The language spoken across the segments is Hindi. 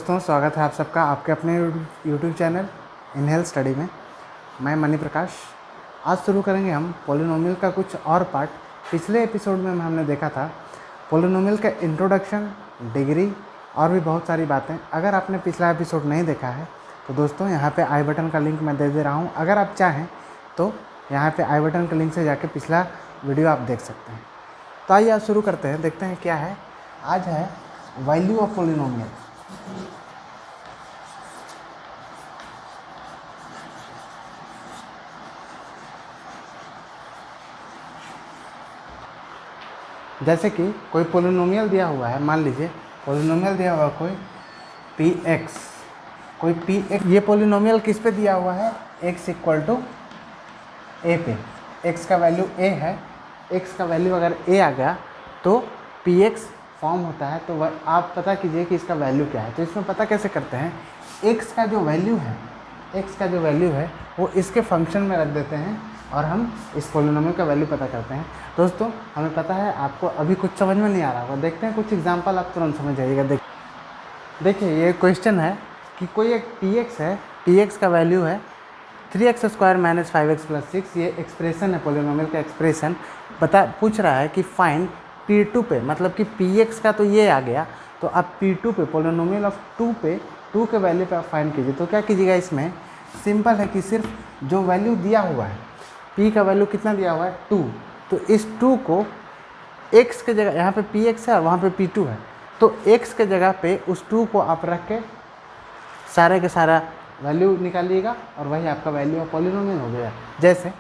दोस्तों, स्वागत है आप सबका आपके अपने YouTube channel in health study में। मैं मणि प्रकाश। आज शुरू करेंगे हम पॉलिनोमियल का कुछ और पार्ट। पिछले एपिसोड में हमने देखा था पॉलिनोमियल का इंट्रोडक्शन, डिग्री और भी बहुत सारी बातें। अगर आपने पिछला एपिसोड नहीं देखा है तो दोस्तों यहाँ पे आई बटन का लिंक मैं दे रहा हूँ। अगर आप चाहें तो यहाँ पे आई बटन के लिंक से जाके पिछला वीडियो आप देख सकते हैं। तो आइए आज शुरू करते हैं, देखते हैं क्या है। आज है वैल्यू ऑफ पॉलिनोमियल। जैसे कि कोई पॉलिनोमियल दिया हुआ है, मान लीजिए पॉलिनोमियल दिया हुआ कोई px, कोई px। ये पॉलिनोमियल किस पे दिया हुआ है? x इक्वल टू a पे। x का वैल्यू a है। x का वैल्यू अगर a आ गया तो px फॉर्म होता है। तो आप पता कीजिए कि इसका वैल्यू क्या है। तो इसमें पता कैसे करते हैं? x का जो वैल्यू है वो इसके फंक्शन में रख देते हैं और हम इस पॉलिनोमियल का वैल्यू पता करते हैं। दोस्तों, हमें पता है आपको अभी कुछ समझ में नहीं आ रहा होगा। देखते हैं कुछ एग्जांपल, आप तुरंत समझ जाइएगा। देखिए ये क्वेश्चन है कि कोई एक px है, px का वैल्यू है 3x² - 5x + 6। ये एक्सप्रेशन है, पॉलिनोमियल का एक्सप्रेशन पूछ रहा है कि फाइंड P2 पे, मतलब कि px का तो ये आ गया, तो अब P2 पे, पॉलिनोमियल ऑफ 2 पे, 2 के वैल्यू पे आप फाइंड कीजिए। तो क्या कीजिएगा, इसमें सिंपल है कि सिर्फ जो वैल्यू दिया हुआ है, p का वैल्यू कितना दिया हुआ है 2, तो इस 2 को x के जगह, यहाँ पे px है और वहाँ पे P2 है, तो x के जगह पे उस 2 को आप रख के सारे के सारा वैल्यू निकालिएगा और वही आपका वैल्यू ऑफ पॉलिनोमियल हो गया। जैसे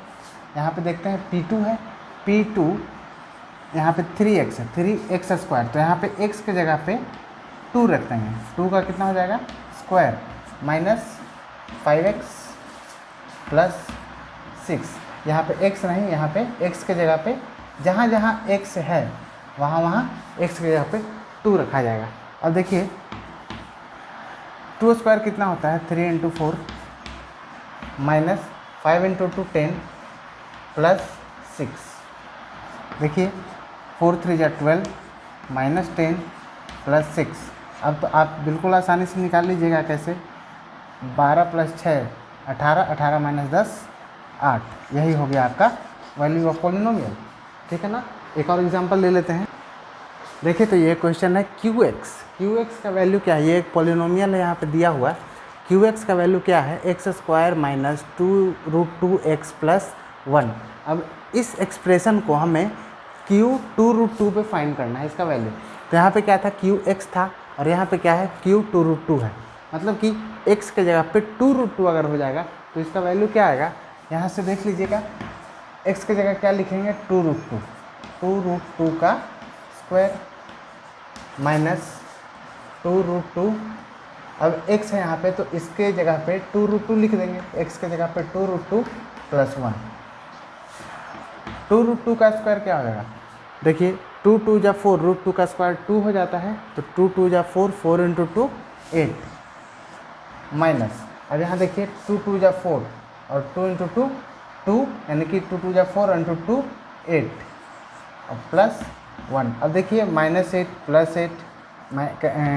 यहाँ पे देखते हैं P2 है, P2 यहाँ पे 3x है, 3x², तो यहाँ पे x के जगह पे 2 रख देंगे। 2 का कितना हो जाएगा? Square minus 5x + 6। यहाँ पे x नहीं, यहाँ पे x के जगह पे जहाँ जहाँ x है वहाँ x के जगह पे 2 रखा जाएगा। अब देखिए 2² कितना होता है? 3 × 4 माइनस 5 × 2 10 + 6। देखिए 4 × 3 = 12 माइनस 10 + 6। अब तो आप बिल्कुल आसानी से निकाल लीजिएगा। कैसे? 12 + 6 18, 18 - 10 8। यही हो गया आपका वैल्यू ऑफ पॉलिनोमियल। ठीक है ना। एक और एग्जांपल ले लेते हैं। देखिए तो ये क्वेश्चन है QX का वैल्यू क्या है? ये एक पॉलिनोमियल है, यहाँ पे दिया हुआ है। QX का वैल्यू क्या है? x² - 2√2x + 1। अब इस एक्सप्रेशन को हमें Q2√2 पे फाइंड करना है, इसका वैल्यू। तो यहाँ पे क्या था? QX था और यहाँ पे क्या है? Q2√2 है। मतलब कि x के जगह पे 2√2 अगर हो जाएगा तो इसका वैल्यू क्या आएगा? यहाँ से देख लीजिएगा, x के जगह क्या लिखेंगे? 2√2, 2√2 का स्क्वायर माइनस 2√2। अब x है यहाँ पे, तो इसके जगह पे 2√2 लिख देंगे। x के जगह पे 2√2 + 1। 2√2 का स्क्वायर क्या हो जाएगा? देखिए 2 × 2 = 4, √2 का स्क्वायर 2 हो जाता है, तो 2 × 2 = 4, 4 × 2 8 माइनस। अब यहाँ देखिए 2 × 2 = 4 और 2 × 2 2, यानी कि 2 × 2 = 4 × 2 8 और प्लस 1। अब देखिए -8 + 8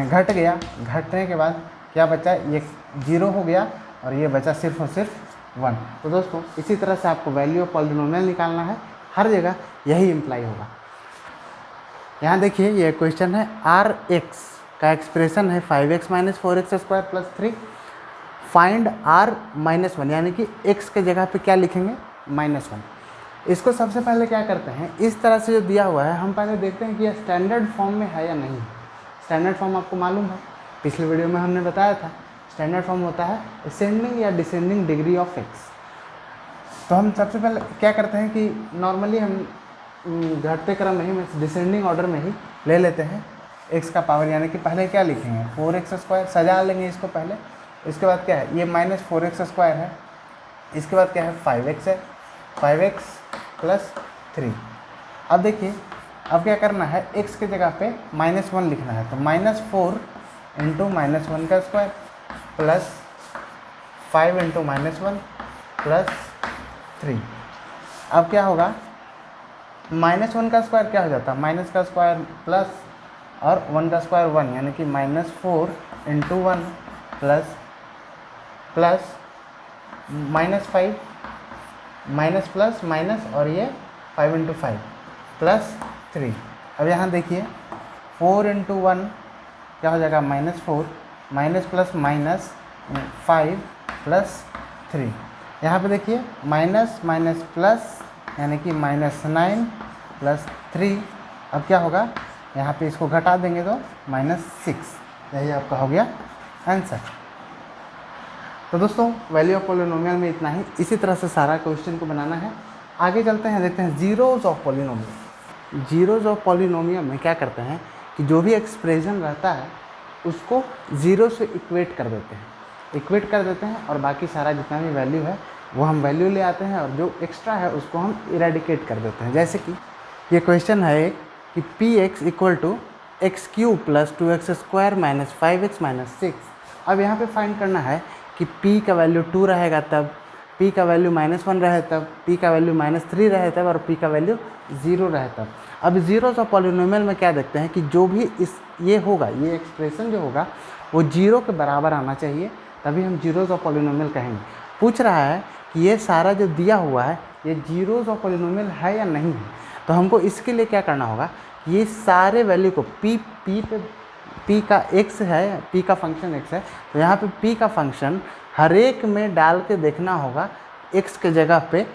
घट गया। घटने के बाद क्या बचा? ये 0 हो गया और ये बचा सिर्फ और सिर्फ 1। तो दोस्तों इसी तरह से आपको वैल्यू ऑफ पॉलिनोमियल निकालना है, हर जगह यही इम्प्लाई होगा। यहाँ देखिए ये क्वेश्चन है, Rx का एक्सप्रेशन है 5x - 4x² + 3। फाइंड R-1, यानी कि x के जगह पे क्या लिखेंगे? -1। इसको सबसे पहले क्या करते हैं, इस तरह से जो दिया हुआ है हम पहले देखते हैं कि यह स्टैंडर्ड फॉर्म में है या नहीं। स्टैंडर्ड फॉर्म आपको मालूम है, पिछले वीडियो में हमने बताया था। स्टैंडर्ड फॉर्म होता है असेंडिंग या डिसेंडिंग डिग्री ऑफ x। तो हम सबसे पहले क्या करते हैं कि नॉर्मली हम घटते क्रम में ही, डिसेंडिंग ऑर्डर में ही ले लेते हैं x का पावर, यानी कि पहले क्या लिखेंगे? 4x², सजा लेंगे इसको पहले। इसके बाद क्या है? ये -4x² है। इसके बाद क्या है? 5x है, 5x + 3। अब देखिए अब क्या करना है, x के जगह पे -1 लिखना है, तो -4 × -1 का स्क्वायर प्लस 5 × -1 + 3। अब क्या होगा? -1 का स्क्वायर क्या हो जाता है? माइनस का स्क्वायर प्लस और 1 का स्क्वायर 1 यानी कि -4 into 1 plus -5 minus plus minus और ये 5 इंटू 5 प्लस 3। अब यहाँ देखिए 4 इंटू 1 क्या हो जाएगा -4 माइनस प्लस माइनस 5 प्लस 3। यहाँ पे देखिए माइनस माइनस प्लस यानी कि -9 प्लस 3। अब क्या होगा, यहाँ पे इसको घटा देंगे तो -6। यही आपका हो गया आंसर। तो दोस्तों वैल्यू ऑफ पॉलिनोमियल में इतना ही। इसी तरह से सारा क्वेश्चन को बनाना है। आगे चलते हैं, देखते हैं zeros of polynomial. Zeros of polynomial में क्या करते हैं कि जो भी एक्सप्रेशन रहता है उसको ज़ीरो से इक्वेट कर देते हैं और बाकी सारा जितना भी वैल्यू है वो हम वैल्यू ले आते हैं और जो एक्स्ट्रा है उसको हम इरेडिकेट कर देते हैं। जैसे कि ये क्वेश्चन है एक कि px equal to x³ plus 2x square minus 5x minus 6। अब यहाँ पे फाइंड करना है कि p का वैल्यू 2 रहेगा तब, p का वैल्यू -1 रहे तब, p का वैल्यू -3 रहे तब और p का वैल्यू 0 रहे तब। अब जीरोज़ ऑफ पॉलिनोमियल में क्या देखते हैं कि जो भी ये होगा, ये एक्सप्रेशन जो होगा वो 0 के बराबर आना चाहिए, तभी हम जीरोज़ ऑफ पॉलिनोमियल कहेंगे। पूछ रहा है कि ये सारा जो दिया हुआ है ये जीरोज़ ऑफ पॉलिनोमियल है या नहीं है। तो हमको इसके लिए क्या करना होगा, ये सारे वैल्यू को p का x है, p का फंक्शन x है, तो यहाँ पे p का फंक्शन हर एक में डाल के देखना होगा। x के जगह पे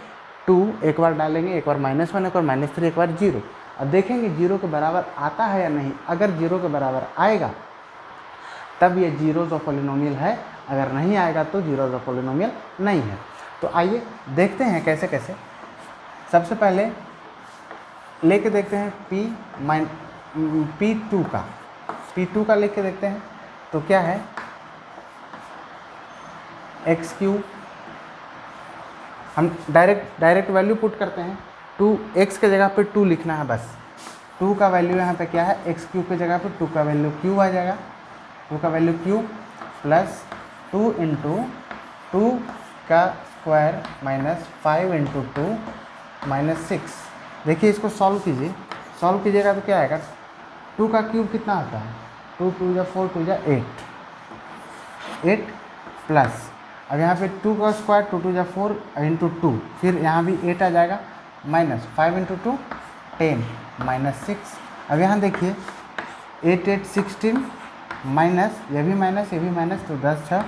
2 एक बार डालेंगे, एक बार -1, एक बार -3, एक बार 0। अब देखेंगे 0 के बराबर आता है या नहीं। अगर 0 के बराबर आएगा तब ये जीरोज़ ऑफ पॉलिनोमियल है, अगर नहीं आएगा तो जीरोज़ ऑफ पॉलिनोमियल नहीं है। तो आइए देखते हैं कैसे कैसे। सबसे पहले लेके देखते हैं P2 का लेके देखते हैं। तो क्या है, x³ हम डायरेक्ट वैल्यू पुट करते हैं। 2x के जगह पे 2 लिखना है बस। 2 का वैल्यू यहाँ पे क्या है, x³ के जगह पे 2 का वैल्यू q आ जाएगा। 2 का वैल्यू q प्लस 2 इंटू 2 का स्क्वायर माइनस 5 इंटू 2 -6। देखिए इसको सॉल्व कीजिएगा तो क्या आएगा, 2 का क्यूब कितना होता है, 2 2 या 4 2 या 8 प्लस, अब यहाँ पे 2 का स्क्वायर 2 2 या 4 इंटू 2, फिर यहाँ भी 8 आ जाएगा, माइनस 5 इंटू 2 10 -6। अब यहाँ देखिए 8 8 16 माइनस, ये भी माइनस ये भी माइनस, तो 10 6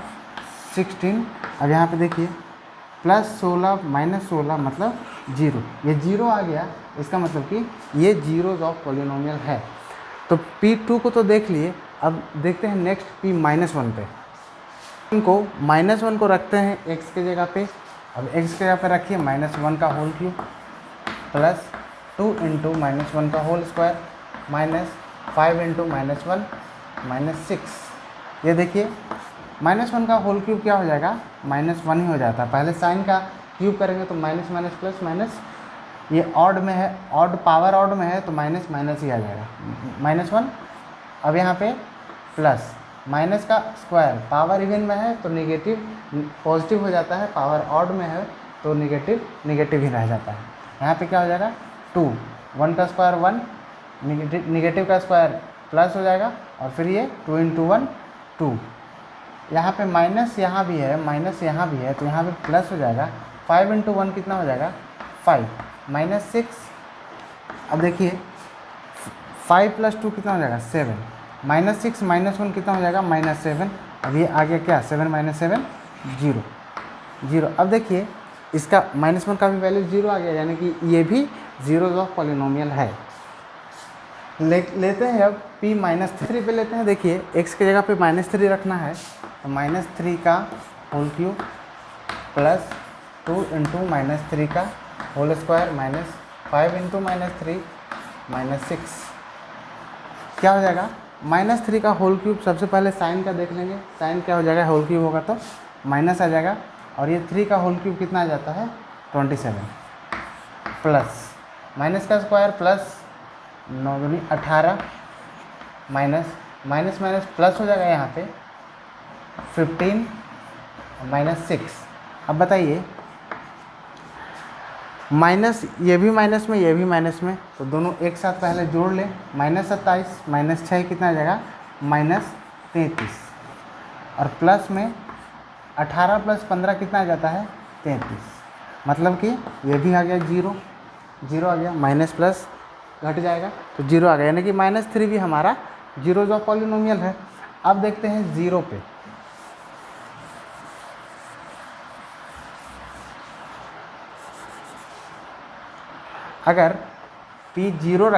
16। अब यहाँ पे देखिए +16 -16 मतलब 0, ये 0 आ गया। इसका मतलब कि ये जीरोज़ ऑफ पॉलिनोमियल है। तो P2 को तो देख लिए, अब देखते हैं नेक्स्ट P-1 पे। इनको -1 को रखते हैं x के जगह पे। अब x के जगह पे रखिए -1 का होल क्यूब प्लस 2 इंटू -1 का होल स्क्वायर माइनस 5 इंटू -1 -6। ये देखिए -1 का होल क्यूब क्या हो जाएगा, -1 ही हो जाता है। पहले साइन का क्यूब करेंगे तो माइनस माइनस प्लस माइनस, ये ऑड में है, ऑड पावर ऑड में है तो माइनस माइनस ही आ जाएगा, -1। अब यहाँ पे प्लस माइनस का स्क्वायर, पावर इवन में है तो निगेटिव पॉजिटिव हो जाता है, पावर ऑड में है तो निगेटिव ही रह जाता है। यहाँ पे क्या हो जाएगा 2, 1 का स्क्वायर 1, निगेटिव का स्क्वायर प्लस हो जाएगा और फिर ये 2 इंटू 1 2। यहाँ पे माइनस यहाँ भी है, माइनस यहाँ भी है तो यहाँ पे प्लस हो जाएगा। 5 इंटू 1 कितना हो जाएगा 5 -6। अब देखिए 5 प्लस 2 कितना हो जाएगा 7, -6 -1 कितना हो जाएगा -7। अब ये आ गया क्या 7 -7 0। अब देखिए इसका -1 का भी वैल्यू 0 आ गया, यानी कि ये भी जीरोज़ ऑफ पॉलिनोमियल है। लेते हैं अब P-3 पे लेते हैं। देखिए x के जगह पे -3 रखना है तो -3 का होल क्यूब प्लस 2 इंटू -3 का होल स्क्वायर माइनस 5 इंटू -3 -6। क्या हो जाएगा, -3 का होल क्यूब, सबसे पहले साइन का देख लेंगे। साइन क्या हो जाएगा, होल क्यूब होगा तो माइनस आ जाएगा, और ये 3 का होल क्यूब कितना आ जाता है 27 प्लस माइनस का स्क्वायर प्लस 9 दूनी 18 माइनस माइनस माइनस प्लस हो जाएगा यहाँ पे 15 -6। अब बताइए माइनस, ये भी माइनस में, ये भी माइनस में, तो दोनों एक साथ पहले जोड़ लें। -27 -6 कितना आ जाएगा, -33, और प्लस में 18 + 15 कितना आ जाता है, 33। मतलब कि ये भी आ गया 0, 0 आ गया, माइनस प्लस घट जाएगा तो 0 आ गया, यानी कि -3 भी हमारा जीरोज ऑफ पॉलिनोमियल है। अब देखते हैं 0 पे। अगर P0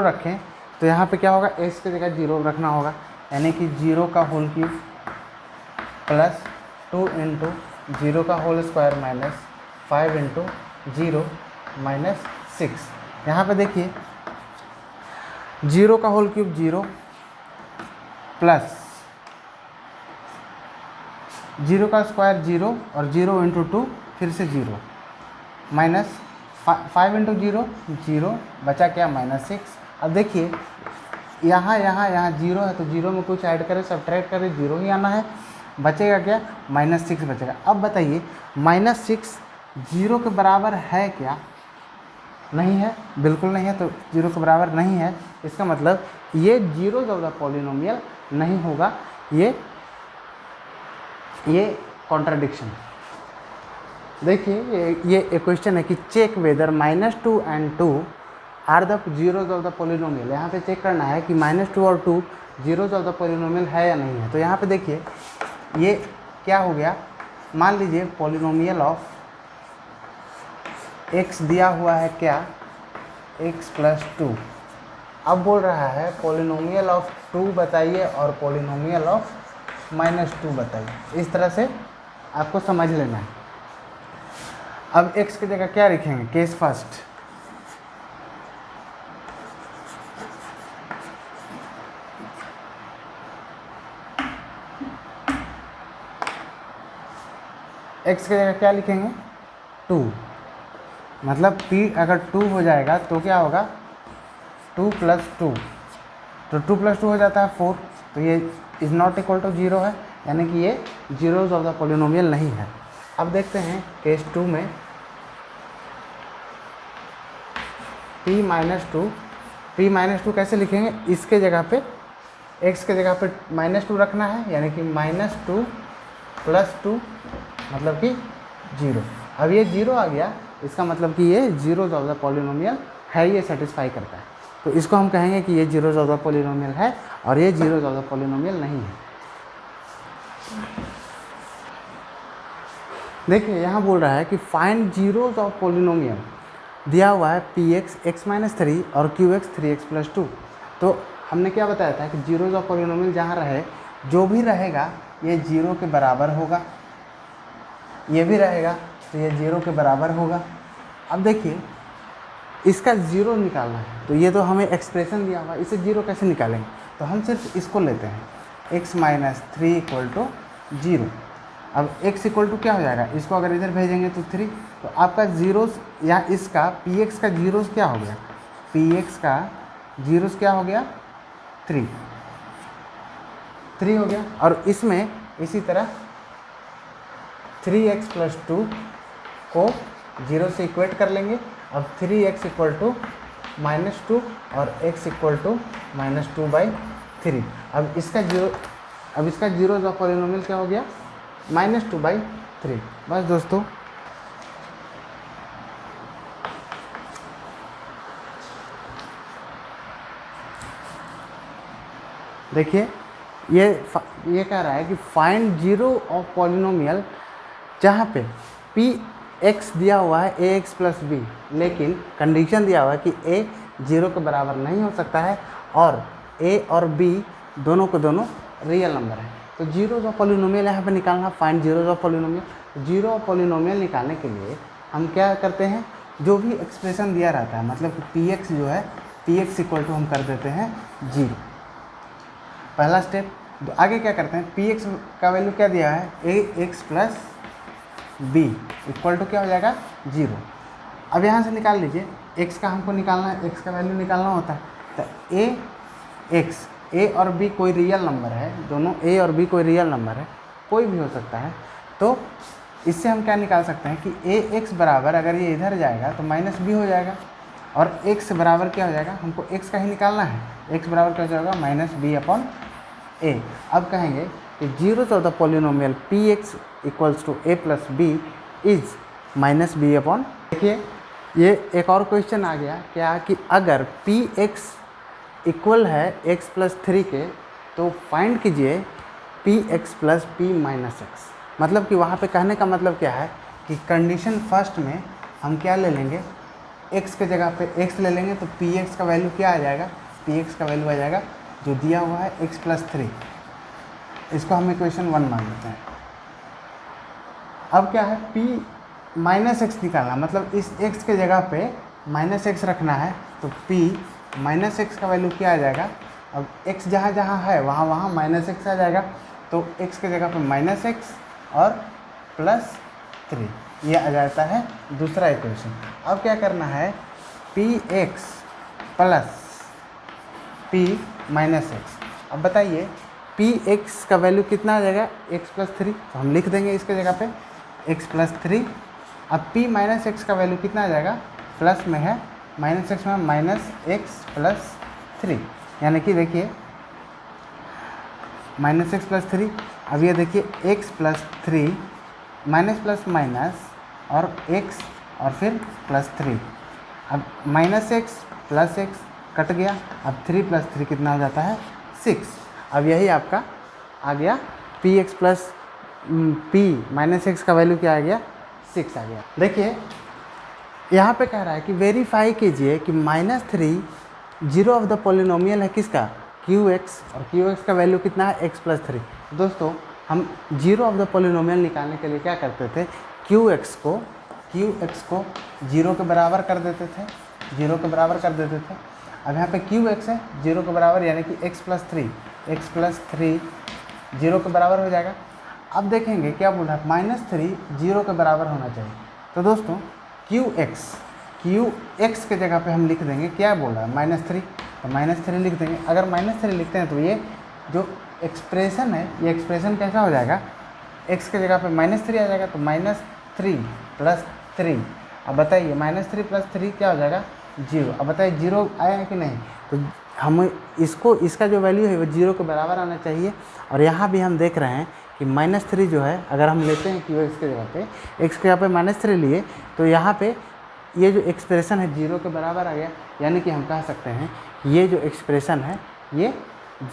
रखें तो यहाँ पे क्या होगा, x की जगह 0 रखना होगा, यानी कि 0 का होल क्यूब प्लस 2 × 0 का होल स्क्वायर माइनस 5 × 0 माइनस 6। यहाँ पे देखिए 0 का होल क्यूब 0 प्लस 0 का स्क्वायर 0 और 0 × 2 फिर से 0 माइनस 5 × 0 0, बचा क्या, -6। अब देखिए यहाँ 0 है तो 0 में कुछ ऐड करें, सब्ट्रैक्ट करें, 0 ही आना है, बचेगा क्या, -6 बचेगा। अब बताइए -6 0 के बराबर है क्या, नहीं है, बिल्कुल नहीं है, तो 0 के बराबर नहीं है, इसका मतलब ये जीरोज ऑफ द पॉलिनोमियल नहीं होगा, ये कॉन्ट्राडिक्शन। देखिए ये एक क्वेश्चन है कि check whether -2 and 2 are the zeros of the polynomial. यहाँ पे चेक करना है कि -2 और 2 जीरोज ऑफ द पॉलिनोमियल है या नहीं है। तो यहाँ पे देखिए ये क्या हो गया, मान लीजिए पॉलिनोमियल ऑफ x दिया हुआ है क्या, x + 2। अब बोल रहा है पॉलिनोमियल ऑफ 2 बताइए और पॉलिनोमियल ऑफ -2 बताइए। इस तरह से आपको समझ लेना है। अब x की जगह क्या लिखेंगे, केस फर्स्ट, x की जगह क्या लिखेंगे, 2। मतलब p अगर 2 हो जाएगा तो क्या होगा, 2 + 2, तो 2 + 2 हो जाता है 4, तो ये इज़ नॉट इक्वल टू 0 है, यानी कि ये जीरोज ऑफ द पॉलिनोमियल नहीं है। अब देखते हैं केस 2 में p-2 कैसे लिखेंगे, इसके जगह पे x के जगह पे -2 रखना है, यानी कि -2 + 2 मतलब कि 0। अब ये 0 आ गया, इसका मतलब कि ये जीरोज ऑफ द पॉलिनोमियल है, ये सेटिस्फाई करता है, तो इसको हम कहेंगे कि ये जीरोज ऑफ द पॉलिनोमियल है और ये जीरोज ऑफ द पॉलिनोमियल नहीं है। देखिए यहाँ बोल रहा है कि फाइंड जीरोज ऑफ पॉलिनोमियल, दिया हुआ है px x-3 और qx 3x + 2। तो हमने क्या बताया था कि जीरोज ऑफ पॉलिनोमियल जहाँ रहे, जो भी रहेगा ये 0 के बराबर होगा, ये भी रहेगा तो ये 0 के बराबर होगा। अब देखिए इसका 0 निकालना है, तो ये तो हमें एक्सप्रेशन दिया हुआ है, इसे 0 कैसे निकालेंगे, तो हम सिर्फ इसको लेते हैं, x-3 = 0। अब x = क्या हो जाएगा, इसको अगर इधर भेजेंगे तो 3, तो आपका जीरोस या इसका px का जीरोस क्या हो गया, px का जीरोस क्या हो गया, 3 हो गया। और इसमें इसी तरह 3x + 2 को 0 से इक्वेट कर लेंगे। अब 3x = -2 और x = -2/3। अब इसका जीरोज ऑफ पॉलिनोमियल क्या हो गया, -2/3। बस दोस्तों, देखिए ये कह रहा है कि फाइंड जीरो ऑफ पॉलिनोमियल जहाँ पे px दिया हुआ है ax + b, लेकिन कंडीशन दिया हुआ है कि a 0 के बराबर नहीं हो सकता है और a और b दोनों को दोनों रियल नंबर है। तो जीरोज ऑफ पॉलिनोमियल यहाँ पे निकालना, find zeros of polynomial. Zero of polynomial निकालने के लिए हम क्या करते हैं, जो भी एक्सप्रेशन दिया रहता है, मतलब कि px जो है px = हम कर देते हैं 0, पहला स्टेप। तो आगे क्या करते हैं, px का वैल्यू क्या दिया है, ax + b = क्या हो जाएगा, 0। अब यहाँ से निकाल लीजिए, x का हमको निकालना है, x का वैल्यू निकालना होता है, तो a और b कोई रियल नंबर है, दोनों a और b कोई रियल नंबर है, कोई भी हो सकता है, तो इससे हम क्या निकाल सकते हैं कि ए एक्स बराबर, अगर ये इधर जाएगा तो माइनस बी हो जाएगा, और x बराबर क्या हो जाएगा, हमको x का ही निकालना है, x बराबर क्या हो जाएगा माइनस बी अपॉन ए। अब कहेंगे कि zeros of the polynomial P X equals to A plus B is minus B upon. देखिए ये एक और क्वेश्चन आ गया क्या कि अगर पी एक्स इक्वल है एक्स प्लस 3 के तो फाइंड कीजिए P x plus P minus x. मतलब कि वहाँ पे कहने का मतलब क्या है कि कंडीशन फर्स्ट में हम क्या ले लेंगे, x के जगह पे x ले लेंगे, तो पी एक्स का वैल्यू क्या आ जाएगा, पी एक्स का वैल्यू आ जाएगा जो दिया हुआ है x प्लस 3। इसको हम इक्वेशन 1 मान लेते हैं। अब क्या है, p माइनस एक्स निकालना, मतलब इस x के जगह पे माइनस एक्स रखना है, तो p माइनस एक्स का वैल्यू क्या आ जाएगा, अब x जहाँ जहाँ है वहाँ वहाँ माइनस एक्स आ जाएगा, तो x के जगह पे माइनस एक्स और प्लस 3 ये आ जाता है दूसरा इक्वेशन। अब क्या करना है, P x plus P minus x. अब बताइए पी एक्स का वैल्यू कितना आ जाएगा, एक्स प्लस 3, तो हम लिख देंगे इसके जगह पे एक्स प्लस 3। अब पी माइनस एक्स का वैल्यू कितना आ जाएगा, प्लस में है, माइनस एक्स में माइनस एक्स प्लस 3, यानी कि देखिए माइनस एक्स प्लस 3। अब ये देखिए x plus 3 minus plus minus और x और फिर प्लस 3। अब minus x plus x cut गया, अब 3 प्लस 3 कितना हो जाता है 6। अब यही आपका आ गया P x plus P minus x का वैल्यू क्या आ गया, 6 आ गया। देखिए यहाँ पे कह रहा है कि वेरीफाई कीजिए कि -3 जीरो ऑफ द पॉलिनोमियल है किसका, क्यू एक्स, और क्यू एक्स का वैल्यू कितना है x प्लस 3। दोस्तों हम जीरो ऑफ द पॉलिनोमियल निकालने के लिए क्या करते थे, क्यू एक्स को जीरो के बराबर कर देते थे, जीरो के बराबर कर देते थे। अब यहाँ पे क्यू एक्स है जीरो के बराबर, यानी कि x प्लस 3 जीरो के बराबर हो जाएगा। अब देखेंगे क्या बोला है, -3 जीरो के बराबर होना चाहिए। तो दोस्तों क्यू एक्स के जगह पे हम लिख देंगे, क्या बोला है -3, तो -3 लिख देंगे। अगर -3 लिखते हैं तो ये जो एक्सप्रेशन है, ये एक्सप्रेशन कैसा हो जाएगा, x के जगह पे -3 आ जाएगा, तो -3 प्लस 3। अब बताइए -3 प्लस 3 क्या हो जाएगा, 0। अब बताइए 0 आया है कि नहीं, तो हम इसका जो वैल्यू है वो 0 के बराबर आना चाहिए। और यहाँ भी हम देख रहे हैं कि -3 जो है, अगर हम लेते हैं क्यू एक्स के जगह पे, x के जगह पे -3 लिए, तो यहाँ पे ये जो एक्सप्रेशन है 0 के बराबर आ गया। यानी कि हम कह सकते हैं ये जो एक्सप्रेशन है ये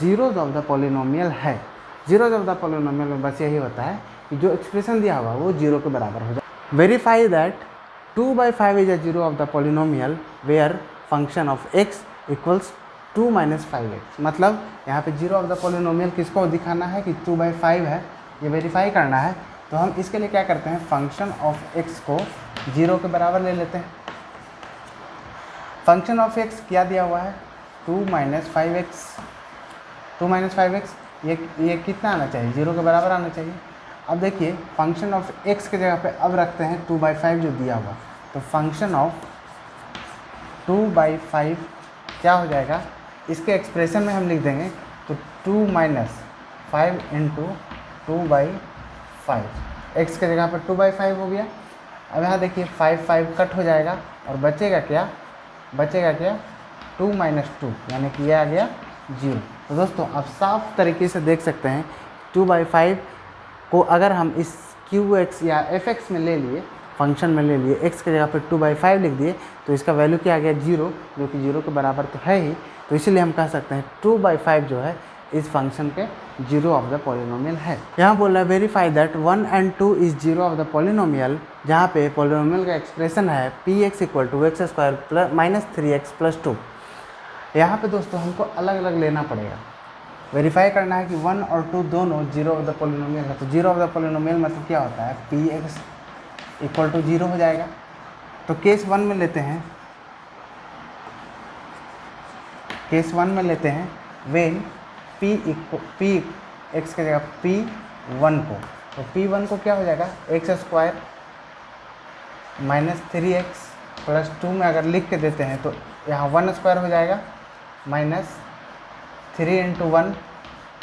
जीरोज ऑफ द पॉलिनोमियल है। जीरोज ऑफ द पॉलिनोमियल में बस यही होता है कि जो एक्सप्रेशन दिया हुआ वो 0 के बराबर हो जाए। Verify that 2/5 is a zero of the polynomial where function of x equals 2 - 5x। मतलब यहाँ पे जीरो ऑफ द पॉलिनोमियल किसको दिखाना है कि 2/5 है, ये वेरीफाई करना है। तो हम इसके लिए क्या करते हैं, फंक्शन ऑफ x को 0 के बराबर ले लेते हैं। फंक्शन ऑफ x क्या दिया हुआ है, 2 - 5x। 2 - 5x ये कितना आना चाहिए, 0 के बराबर आना चाहिए। अब देखिए फंक्शन ऑफ x के जगह पे अब रखते हैं 2/5 जो दिया हुआ, तो फंक्शन ऑफ 2/5 क्या हो जाएगा, इसके एक्सप्रेशन में हम लिख देंगे, तो 2 - 5 × 2/5, x के जगह पर 2/5 हो गया। अब यहाँ देखिए 5 कट हो जाएगा और बचेगा क्या, 2 - 2, यानी कि यह आ गया 0। तो दोस्तों आप साफ तरीके से देख सकते हैं 2/5 को अगर हम इस QX या FX में ले लिए, फंक्शन में ले लिए, x के जगह पर 2/5 लिख दिए, तो इसका वैल्यू क्या आ गया 0, जो कि 0 के बराबर तो है ही। तो इसीलिए हम कह सकते हैं 2/5 जो है इस फंक्शन के जीरो ऑफ द पॉलिनोमियल है। यहाँ बोल रहा है वेरीफाई दैट 1 और 2 is zero of the polynomial, जहाँ पे पॉलिनोमियल का एक्सप्रेशन है px = x² - 3x + 2। यहाँ पे दोस्तों हमको अलग अलग लेना पड़ेगा, वेरीफाई करना है कि 1 और 2 दोनों जीरो ऑफ द पॉलिनोमियल है। तो जीरो ऑफ द पॉलिनोमियल मतलब क्या होता है, px = 0 हो जाएगा। तो केस 1 में लेते हैं, वेन p x के जगह p1 को, तो p1 को क्या हो जाएगा, x² - 3x + 2 में अगर लिख के देते हैं तो यहाँ 1² हो जाएगा, -3 × 1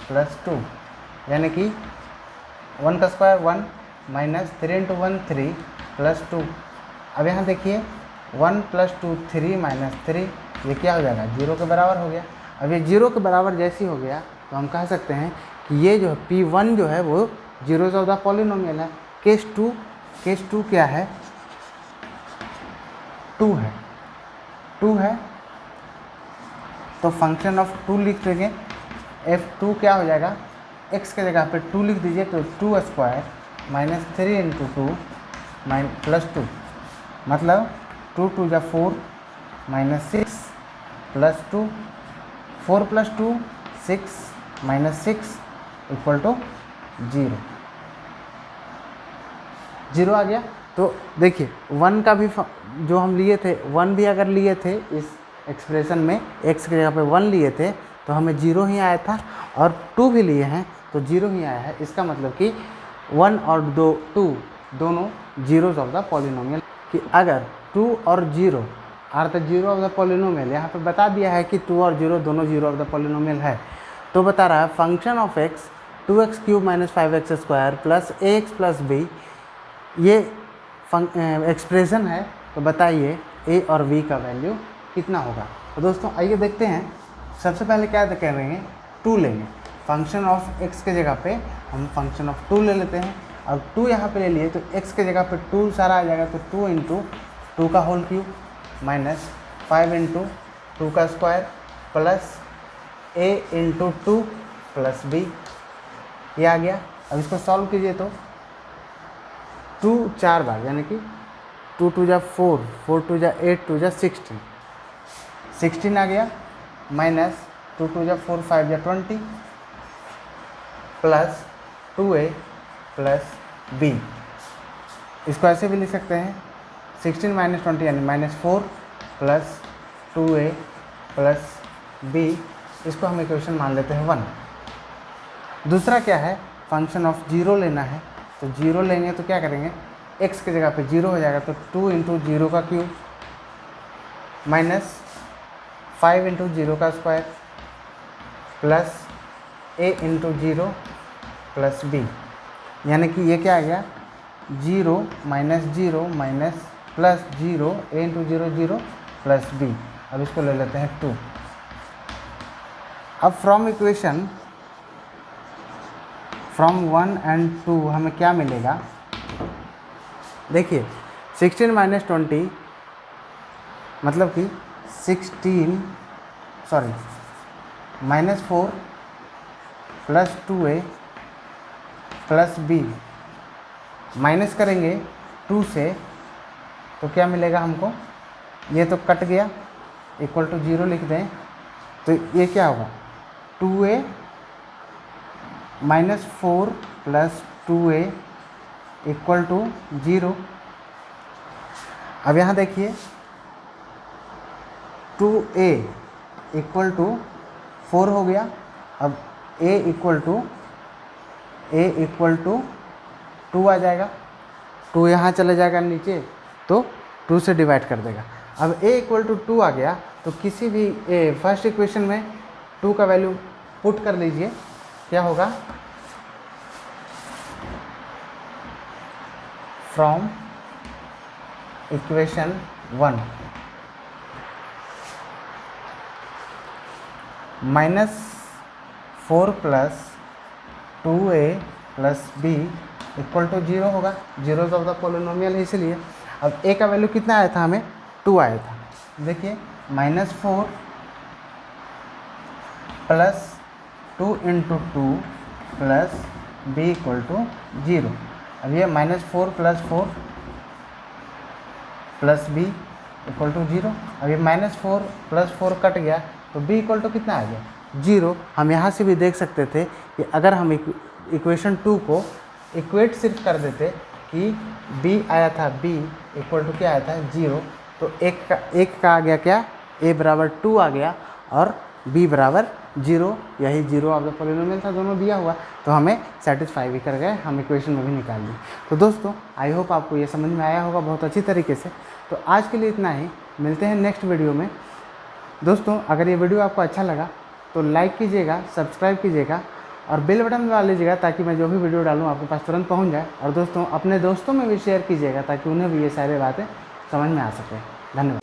+ 2, यानी कि 1 का स्क्वायर 1, माइनस 3 इंटू 1 3 प्लस 2। अब यहाँ देखिए 1 प्लस 2 3 माइनस 3, ये क्या हो जाएगा 0 के बराबर हो गया। अब ये 0 के बराबर जैसे ही हो गया तो हम कह सकते हैं कि ये जो P1 जो है वो जीरोज ऑफ द पॉलिनोमियल है। केस टू क्या है, 2 है, 2 है तो फंक्शन ऑफ 2 लिख देंगे। F2 क्या हो जाएगा, x के जगह पे 2 लिख दीजिए तो 2 स्क्वायर माइनस 3 इंटू 2 प्लस 2, मतलब 2 2 जा 4 minus 6 plus 2, 4 plus 2 6 minus 6 equal to 0, 0 आ गया। तो देखिए 1 का भी जो हम लिए थे, 1 भी अगर लिए थे इस एक्सप्रेशन में, x की जगह पे 1 लिए थे तो हमें 0 ही आया था, और 2 भी लिए हैं तो 0 ही आया है। इसका मतलब कि 1 और 2 दोनों जीरोज ऑफ द पॉलिनोमियल, कि अगर 2 और 0 are the zero of the polynomial, यहाँ पे बता दिया है कि 2 और 0 दोनों जीरो ऑफ द पॉलिनोमियल है, तो बता रहा है function of x 2x³ minus 5x² plus ax plus b, ये एक्सप्रेशन है। तो बताइए a और b का वैल्यू कितना होगा। तो दोस्तों आइए देखते हैं। सबसे पहले क्या कह रहे हैं, 2 लेंगे, फंक्शन ऑफ x के जगह पे हम फंक्शन ऑफ 2 ले लेते हैं। अब 2 यहाँ पे ले लिए तो x के जगह पे 2 सारा आ जाएगा, तो 2 इंटू 2 का होल क्यूब माइनस 5 इंटू 2 का square plus a into 2 plus b, ये आ गया। अब इसको सॉल्व कीजिए तो 2 4 बार, यानी कि 2 2 जा 4, 4 2 जा 8, 2 जा 16, 16 आ गया, माइनस 2 2 जा 4, 5 जा 20 प्लस 2a प्लस b। इसको ऐसे भी लिख सकते हैं 16 माइनस 20 यानी minus 4 plus 2a plus b। इसको हम इक्वेशन मान लेते हैं 1। दूसरा क्या है, फंक्शन ऑफ 0 लेना है, तो 0 लेंगे तो क्या करेंगे, x की जगह पे 0 हो जाएगा तो 2 इंटू 0 का क्यूब माइनस 5 इंटू 0 का square plus a into 0 plus b, यानी कि ये क्या आ गया 0 minus plus 0 a into 0 0 plus b। अब इसको ले लेते हैं 2। अब फ्रॉम इक्वेशन फ्रॉम 1 एंड 2 हमें क्या मिलेगा, देखिए 16 माइनस 20 मतलब कि minus 4 plus 2a plus b, minus करेंगे 2 से तो क्या मिलेगा हमको, ये तो कट गया, इक्वल टू 0 लिख दें तो ये क्या होगा 2a minus 4 plus 2a equal to 0। अब यहाँ देखिए 2a इक्वल टू 4 हो गया। अब a इक्वल टू 2 आ जाएगा, 2 यहाँ चले जाएगा नीचे तो 2 से डिवाइड कर देगा। अब a इक्वल टू 2 आ गया तो किसी भी फर्स्ट इक्वेशन में 2 का वैल्यू पुट कर लीजिए, क्या होगा, from equation 1 minus 4 plus 2a plus b equal to 0 होगा, जीरोज ऑफ द पॉलिनोमियल है इसलिए। अब a का वैल्यू कितना आया था, हमें 2 आया था। देखिए minus 4 plus 2 into 2 plus b equal to 0। अब ये minus 4 plus b equal to 0। अब ये माइनस 4 प्लस 4 कट गया तो b इक्वल टू कितना आ गया 0। हम यहाँ से भी देख सकते थे कि अगर हम इक्वेशन 2 को इक्वेट सिर्फ कर देते कि b आया था, b इक्वल टू क्या आया था 0, तो एक का आ गया क्या, a बराबर 2 आ गया और b बराबर 0, यही जीरो ऑफ द पॉलिनोमियल था, दोनों दिया हुआ, तो हमें सेटिस्फाई भी कर गए, हम इक्वेशन में भी निकाल ली। तो दोस्तों आई होप आपको ये समझ में आया होगा बहुत अच्छी तरीके से। तो आज के लिए इतना ही, मिलते हैं नेक्स्ट वीडियो में। दोस्तों अगर ये वीडियो आपको अच्छा लगा तो लाइक कीजिएगा, सब्सक्राइब कीजिएगा और बेल बटन दबा लीजिएगा ताकि मैं जो भी वीडियो डालूँ आपके पास तुरंत पहुँच जाए। और दोस्तों अपने दोस्तों में भी शेयर कीजिएगा ताकि उन्हें भी ये सारी बातें समझ में आ सके। धन्यवाद।